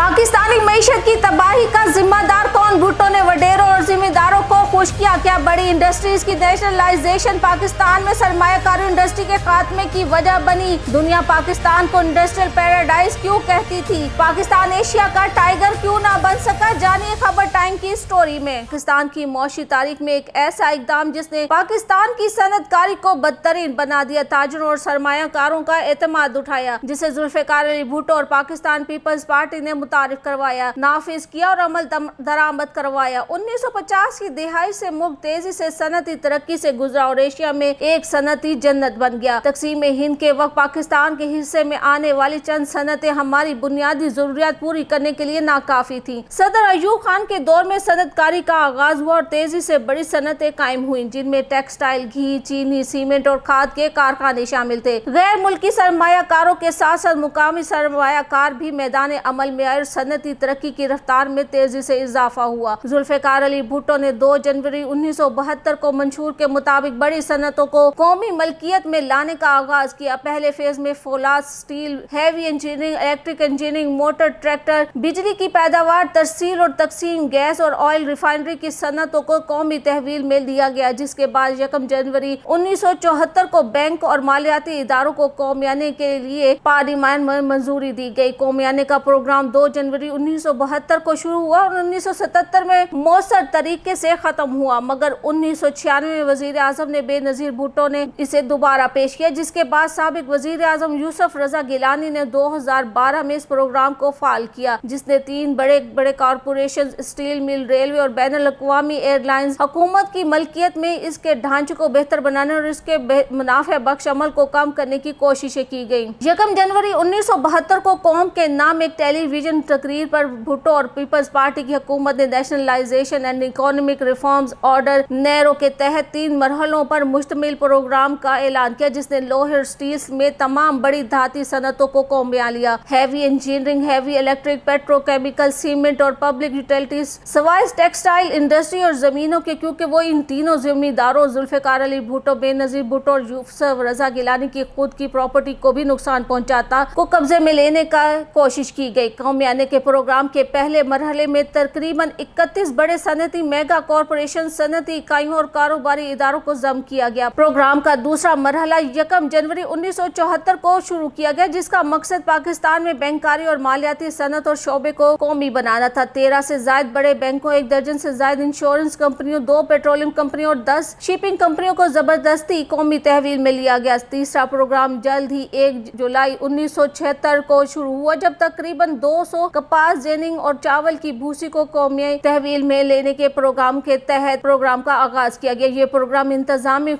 पाकिस्तानी मईशत की तबाही का जिम्मेदार कौन? भुट्टो ने वडेरों और जिम्मेदारों को खुश किया। क्या बड़ी इंडस्ट्रीज की नेशनलाइजेशन पाकिस्तान में सरमायाकारी इंडस्ट्री के खात्मे की वजह बनी? दुनिया पाकिस्तान को इंडस्ट्रियल पैराडाइज क्यों कहती थी? पाकिस्तान एशिया का टाइगर क्यों ना बन सका? जानिए खबर टाइम की स्टोरी में। पाकिस्तान की मौशी तारीख में एक ऐसा इकदाम जिसने पाकिस्तान की सनतकारी को बदतरीन बना दिया, ताजरों और सरमायाकारों का एतमाद उठाया, जिसे जुल्फिकार अली भुट्टो और पाकिस्तान पीपल्स पार्टी ने मुतारिफ करवाया, नाफिज किया और अमल दरामद करवाया। 1950 की दिहाई से मुल्क तेजी से सनती तरक्की से गुजरा और एशिया में एक सनती जन्नत बन गया। तकसीम हिंद के वक्त पाकिस्तान के हिस्से में आने वाली चंद सनतें हमारी बुनियादी जरूरियात पूरी करने के लिए नाकाफी थी। सदर अयूब खान के दौर में सनतकारी का आगाज हुआ और तेजी से बड़ी सनतें कायम हुई, जिनमें टेक्सटाइल, घी, चीनी, सीमेंट और खाद के कारखाने शामिल थे। गैर मुल्की सरमायाकारों के साथ साथ मुकामी सरमायाकार भी मैदान अमल में आए और सनती तरक्की की रफ्तार में तेजी से इजाफा हुआ। जुल्फिकार अली भुट्टो ने 2 जनवरी 1972 को मंशूर के मुताबिक बड़ी सनतों को कौमी मलकियत में लाने का आगाज किया। पहले फेज में फौलाद, steel, heavy engineering, electric engineering, motor, tractor, बिजली की पैदावार, तरसील और तकसीम, गैस और ऑयल रिफाइनरी की सनतों को कौमी तहवील में लिया गया, जिसके बाद 1 जनवरी 1974 को बैंक और मालियाती इदारों को कौमियाने के लिए पार्लियामेंट में मंजूरी दी गई। कौमियाने का प्रोग्राम 2 जनवरी 1972 को शुरू हुआ और 1977 में मौसर तरीके से खत्म हुआ, मगर 1996 में वजीर आजम ने बेनजीर भुट्टो ने इसे दोबारा पेश किया, जिसके बाद साबिक वजीर आजम यूसुफ रजा गिलानी ने 2012 में इस प्रोग्राम को फाल किया, जिसने 3 बड़े बड़े कॉरपोरेशन, स्टील मिल, रेलवे और बैनुल अक़वामी एयरलाइंस हुकूमत की मलकियत में इसके ढांचे को बेहतर बनाने और इसके मुनाफे बख्श अमल को कम करने की कोशिशें की गयी। 1 जनवरी 1972 को कौम के नाम एक टेलीविजन तकरीर पर भुट्टो और पीपल्स पार्टी की हुकूमत ने nationalisation and economic reforms order narrow के तहत 3 मरहलों पर मुश्तमिल प्रोग्राम का ऐलान किया, जिसने लोहे, स्टील में तमाम बड़ी धाती सनतों को कौमिया लिया। Heavy engineering, heavy electric, petrochemical, cement और पब्लिक यूटिलिटीज, सवाइस टेक्सटाइल इंडस्ट्री और जमीनों के, क्योंकि वो इन तीनों जिम्मेदारों जुल्फिकार अली भुट्टो, बेनजीर भुट्टो और यूसुफ रजा गिलानी की खुद की प्रॉपर्टी को भी नुकसान पहुंचाता को कब्जे में लेने का कोशिश की गई। कौमियाने के प्रोग्राम के पहले मरहले में तकरीबन 31 बड़े सनती मेगा कॉरपोरेशन, सनती इकाइयों और कारोबारी इदारों को जम किया गया। प्रोग्राम का दूसरा मरहला 1 जनवरी 1974 को शुरू किया गया, जिसका मकसद पाकिस्तान में बैंकारी और मालियाती सनत और शोबे को कौमी बनाना था। 13 से ज्यादा बड़े बैंकों, 1 दर्जन से ज्यादा इंश्योरेंस कंपनियों, 2 पेट्रोलियम कंपनियों और 10 शिपिंग कंपनियों को जबरदस्ती कौमी तहवील में लिया गया। तीसरा प्रोग्राम जल्द ही 1 जुलाई 1976 को शुरू हुआ, जब तकरीबन 200 कपास, जेनिंग और चावल की भूसी को कौमी तहवील में लेने के प्रोग्राम के तहत प्रोग्राम का आगाज किया गया। ये प्रोग्राम इंतजामी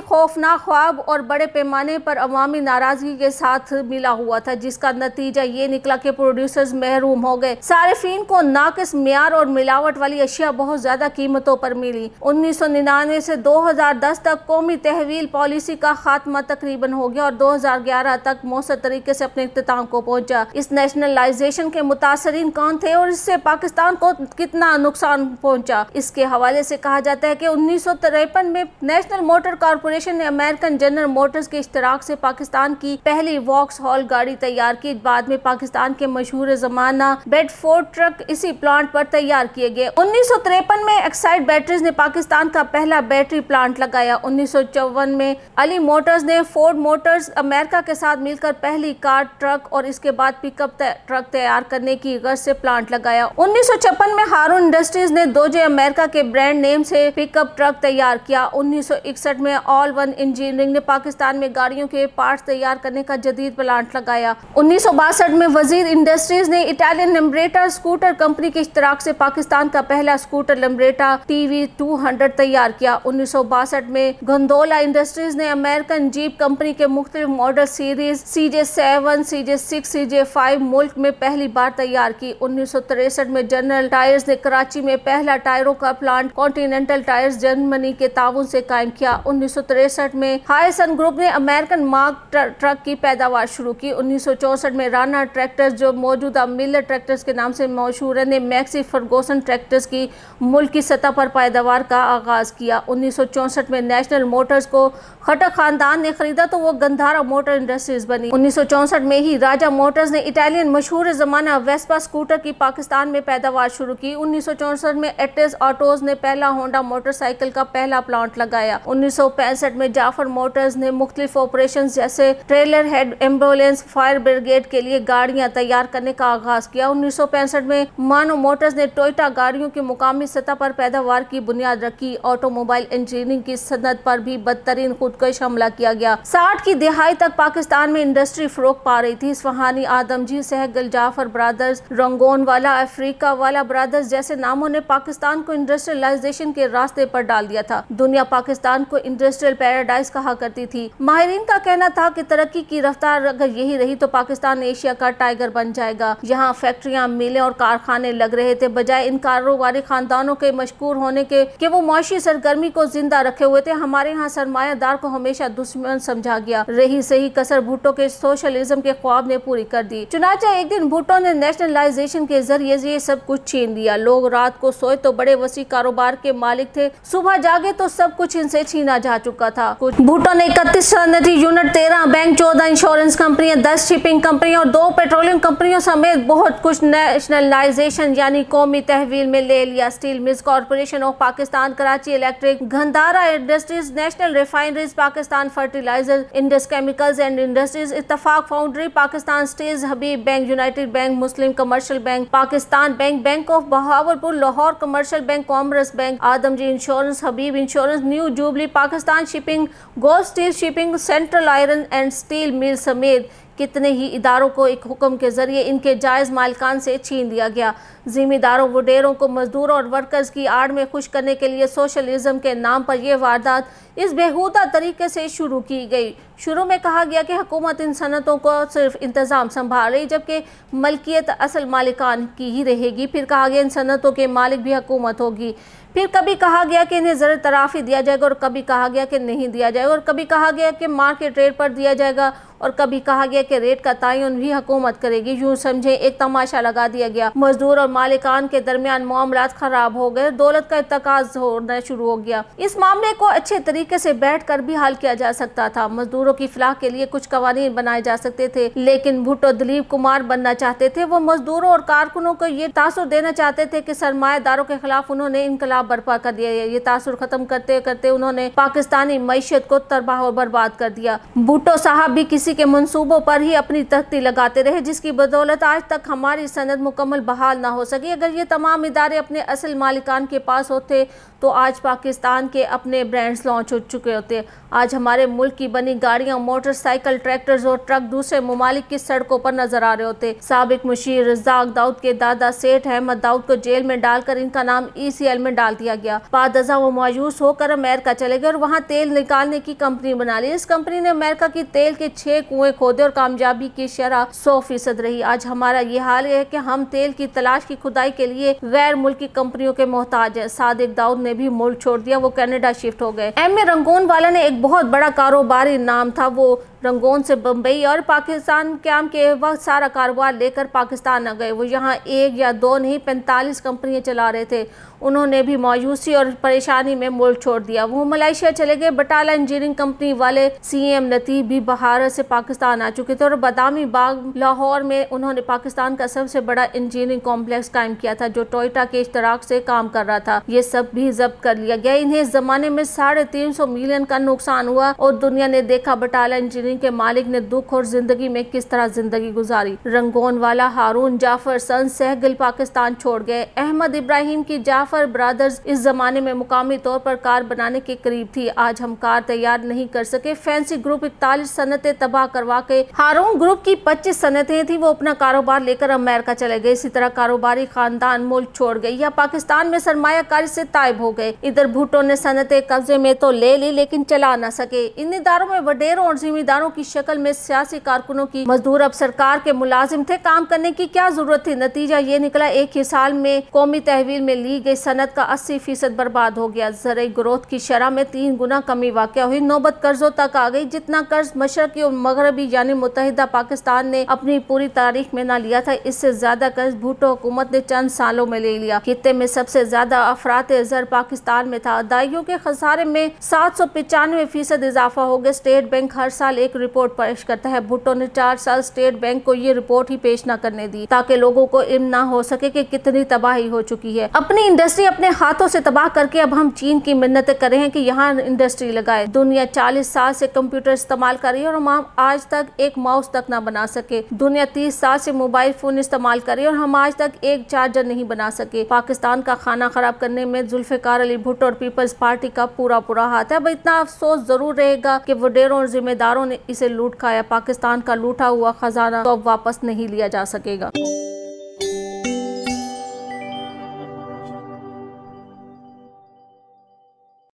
खौफनाक ख्वाब और बड़े पैमाने पर अवामी नाराजगी के साथ मिला हुआ था, जिसका नतीजा ये निकला कि प्रोड्यूसर्स महरूम हो गए। सारिफीन को नाकिस मियार और मिलावट वाली अशिया बहुत ज्यादा कीमतों पर मिली। 1999 से 2010 तक कौमी तहवील पॉलिसी का खात्मा तकरीबन हो गया और 2011 तक मौसर तरीके से अपने इख्तिताम को पहुंचा। इस नेशनलाइजेशन के मुतासरीन कौन थे और इससे पाकिस्तान को कितना नुकसान पहुंचा? इसके हवाले से कहा जाता है कि 1953 में नेशनल मोटर कॉरपोरेशन ने अमेरिकन जनरल मोटर्स के इश्तराक से पाकिस्तान की पहली वॉक्सहॉल गाड़ी तैयार की। बाद में पाकिस्तान के मशहूर जमाना बेडफोर्ड ट्रक इसी प्लांट पर तैयार किए गए। 1953 में एक्साइड बैटरीज ने पाकिस्तान का पहला बैटरी प्लांट लगाया। 1954 में अली मोटर्स ने फोर्ड मोटर्स अमेरिका के साथ मिलकर पहली कार, ट्रक और इसके बाद पिकअप ट्रक तैयार करने की गर्ज से प्लांट लगाया। 1956 में हारून इंडस्ट्रीज ने दोजे अमेरिका के ब्रांड नेम से पिकअप ट्रक तैयार किया। 1961 में ऑल वन इंजीनियरिंग ने पाकिस्तान में गाड़ियों के पार्ट्स तैयार करने का जदीद प्लांट लगाया। 1962 में वजीर इंडस्ट्रीज ने इटालियन लम्ब्रेटा स्कूटर कंपनी के इश्तराक से पाकिस्तान का पहला स्कूटर लम्ब्रेटा TV200 तैयार किया। 1962 में गंदोला इंडस्ट्रीज ने अमेरिकन जीप कंपनी के मुख्तलिफ model series CJ7, CJ6, CJ5 मुल्क में पहली बार तैयार की। 1963 में जनरल टायर्स ने कराची में पहला टायरों का प्लांट कॉन्टिनेंटल टायर्स जर्मनी के ताउन से कायम किया। 1963 में हायसन ग्रुप ने अमेरिकन मार्क ट्रक की पैदावार शुरू की। 1964 में राना ट्रैक्टर्स, जो मौजूदा मिलर ट्रैक्टर्स के नाम से मशहूर है, ने मैक्सी फर्गूसन ट्रैक्टर्स की मुल्क की सतह पर पैदावार का आगाज किया। 1964 में नेशनल मोटर्स को खट्टर खानदान ने खरीदा तो वो गंधारा मोटर इंडस्ट्रीज बनी। 1964 में ही राजा मोटर्स ने इटालियन मशहूर जमाना वेस्पा स्कूटर की पाकिस्तान में पैदावार शुरू की। 1964 में एटिस ऑटोज ने पहला होंडा मोटरसाइकिल का पहला प्लांट लगाया। 1965 में जाफर मोटर्स ने मुख्तलिफ ऑपरेशन जैसे trailer head, ambulance, fire brigade के लिए गाड़ियां तैयार करने का आगाज किया। 1965 में मानो मोटर्स ने टोयोटा गाड़ियों की मुकामी सतह पर पैदावार की बुनियाद रखी। ऑटोमोबाइल इंजीनियरिंग की सनत पर भी बदतरीन खुदकश हमला किया गया। 60 की दिहाई तक पाकिस्तान में इंडस्ट्री फरोग पा रही थी। इस्फहानी, आदमजी, सहगल, जाफर ब्रदर्स, रंगोन वाला, अफ्रीका वाला ब्रदर्स जैसे नामों ने पाकिस्तान को इंडस्ट्रियलाइजेशन के रास्ते पर डाल दिया था। दुनिया पाकिस्तान को इंडस्ट्रियल पैराडाइज कहा करती थी। माहिरीन का कहना था कि तरक्की की रफ्तार अगर यही रही तो पाकिस्तान एशिया का टाइगर बन जाएगा। यहाँ फैक्ट्रियां, मिलें और कारखाने लग रहे थे। बजाय इन कारोबारी खानदानों के मशहूर होने के कि वो मुआशी सरगर्मी को जिंदा रखे हुए थे, हमारे यहाँ सरमायादार को हमेशा दुश्मन समझा गया। रही सही कसर भुट्टो के सोशलिज्म के ख्वाब ने पूरी कर दी। चुनांचे एक दिन भुट्टो ने नेशनलाइजेशन के जरिए ये सब कुछ छीन लिया। लोग रात को सोए तो बड़े वसी कारोबार के मालिक थे, सुबह जागे तो सब कुछ इनसे छीना जा चुका था। भुट्टो ने 31 सनती यूनिट, 13 बैंक, 14 इंश्योरेंस कंपनियां, 10 शिपिंग कंपनियां और 2 पेट्रोलियम कंपनियों समेत बहुत कुछ नेशनलाइजेशन यानी कौमी तहवील में ले लिया। Steel mills corporation of Pakistan, Karachi electric, Gandhara industries, national refineries Pakistan, fertiliser, Indus chemicals and industries, Ittefaq foundry Pakistan, steels, Habib bank, united bank, Muslim commercial bank Pakistan bank, bank of Bahawalpur, Lahore commercial bank, commerce bank, Adamjee insurance, Habib insurance, new jubilee Pakistan shipping, gold steel shipping, central iron and steel mill समेत कितने ही इदारों को एक हुक्म के जरिए इनके जायज़ मालिकान से छीन लिया गया। जिम्मेदारों, वडेरों को मजदूरों और वर्कर्स की आड़ में खुश करने के लिए सोशलिज्म के नाम पर यह वारदात इस बेहूदा तरीके से शुरू की गई। शुरू में कहा गया कि हुकूमत इन सनतों को सिर्फ इंतज़ाम संभाल रही, जबकि मलकियत असल मालिकान की ही रहेगी। फिर कहा गया इन सनतों के मालिक भी हुकूमत होगी। फिर कभी कहा गया कि इन्हें ज़र तराफी दिया जाएगा और कभी कहा गया कि नहीं दिया जाएगा, और कभी कहा गया कि मार्केट रेट पर दिया जाएगा, और कभी कहा गया कि रेट का तयन भी हुकूमत करेगी। यूँ समझे एक तमाशा लगा दिया गया। मजदूर और मालिकान के दरमियान मामलात खराब हो गए, दौलत का इत्तकाज़ होना शुरू हो गया। इस मामले को अच्छे तरीके से बैठ कर भी हल किया जा सकता था। मजदूरों की फलाह के लिए कुछ कवानीन बनाए जा सकते थे, लेकिन भुट्टो दिलीप कुमार बनना चाहते थे। वो मजदूरों और कारकुनों को ये तासुर देना चाहते थे कि सरमायादारों के खिलाफ उन्होंने इनकलाब बर्पा कर दिया। ये तासुर खत्म करते करते उन्होंने पाकिस्तानी मईशत को तबाह और बर्बाद कर दिया। भुट्टो साहब भी किसी के मंसूबों पर ही अपनी तख्ती लगाते रहे, जिसकी बदौलत आज तक हमारी सनद मुकम्मल बहाल ना हो सकी। अगर ये तमाम इदारे अपने असल मालिकान के पास होते तो आज पाकिस्तान के अपने ब्रांड्स लॉन्च हो चुके होते। आज हमारे मुल्क की बनी गाड़ियां, मोटरसाइकिल, ट्रैक्टर्स और ट्रक दूसरे ममालिक की सड़कों पर नजर आ रहे होते। साबिक मुशीर रज़ाक दाऊद के दादा सेठ अहमद दाऊद को जेल में डालकर इनका नाम ECL में डाल दिया गया। बादजा वो मायूस होकर अमेरिका चले गए और वहाँ तेल निकालने की कंपनी बना ली। इस कंपनी ने अमेरिका की तेल के 6 कुएं खोदे और कामयाबी की शरह 100% रही। आज हमारा ये हाल है कि हम तेल की तलाश की खुदाई के लिए गैर मुल्की कंपनियों के मोहताज है। सादिक दाऊद ने भी मुल्क छोड़ दिया, वो कनाडा शिफ्ट हो गए। MA रंगून वाला ने एक बहुत बड़ा कारोबारी नाम था, वो रंगून से बम्बई और पाकिस्तान क्याम के वक्त सारा कारोबार लेकर पाकिस्तान आ गए। वो यहाँ 1 या 2 नहीं 45 कंपनियां चला रहे थे। उन्होंने भी मायूसी और परेशानी में मुल्क छोड़ दिया। वो मलेशिया चले गए। बटाला इंजीनियरिंग कंपनी वाले CM लतीफ़ भी भारत से पाकिस्तान आ चुके थे और बादामी बाग लाहौर में उन्होंने पाकिस्तान का सबसे बड़ा इंजीनियरिंग कॉम्प्लेक्स कायम किया था, जो टोयोटा के इश्तराक से काम कर रहा था। ये सब भी जब्त कर लिया गया। इन्हें इस जमाने में 350 मिलियन का नुकसान हुआ और दुनिया ने देखा बटाला इंजीनियरिंग के मालिक ने दुख और जिंदगी में किस तरह जिंदगी गुजारी। रंगोन वाला, हारून, जाफर सन, सहगल पाकिस्तान छोड़ गए। अहमद इब्राहिम की जाफर ब्रदर्स कर्ज इस जमाने में मुकामी तौर पर कार बनाने के करीब थी। आज हम कार तैयार नहीं कर सके। फैंसी ग्रुप 41 सनतें तबाह करवा के, हारून ग्रुप की 25 सनतें थी, वो अपना कारोबार लेकर अमेरिका चले गए। इसी तरह कारोबारी खानदान मुल्क छोड़ गए या पाकिस्तान में सरमायाकारी से तायब हो गए। इधर भुट्टो ने सनतें कब्जे में तो ले ली लेकिन चला न सके। इन इदारों में वडेरों और जिम्मेदारों की शक्ल में सियासी कारकुनों की मजदूर अब सरकार के मुलाजिम थे। काम करने की क्या जरूरत थी? नतीजा ये निकला, एक ही साल में कौमी तहवील में ली गई सनत का 80% बर्बाद हो गया। ज़राई ग्रोथ की शरह में 3 गुना कमी वाक़या हुई। नौबत कर्जों तक आ गई। जितना कर्ज मशरकी और मगरबी यानी मुत्तहिदा पाकिस्तान ने अपनी पूरी तारीख में न लिया था, इससे ज्यादा कर्ज भुट्टो हुकूमत ने चंद सालों में ले लिया। खित्ते में सबसे ज्यादा अफरात ज़र पाकिस्तान में था। अदाइयों के खसारे में 795% इजाफा हो गया। स्टेट बैंक हर साल एक रिपोर्ट पेश करता है। भुट्टो ने 4 साल स्टेट बैंक को ये रिपोर्ट ही पेश न करने दी ताकि लोगों को इल्म ना हो सके कि कितनी तबाही हो चुकी है। अपनी इंडस्ट्री अपने हाथों से तबाह करके अब हम चीन की मिन्नतें कर रहे हैं कि यहाँ इंडस्ट्री लगाए। दुनिया 40 साल से कंप्यूटर इस्तेमाल कर रही है और हम आज तक एक माउस तक ना बना सके। दुनिया 30 साल से मोबाइल फोन इस्तेमाल कर रही है और हम आज तक एक चार्जर नहीं बना सके। पाकिस्तान का खाना खराब करने में जुल्फिकार अली भुट्टो और पीपल्स पार्टी का पूरा हाथ है। अब इतना अफसोस जरूर रहेगा कि वडेरों और जिम्मेदारों ने इसे लूट खाया। पाकिस्तान का लूटा हुआ खजाना तो अब वापस नहीं लिया जा सकेगा।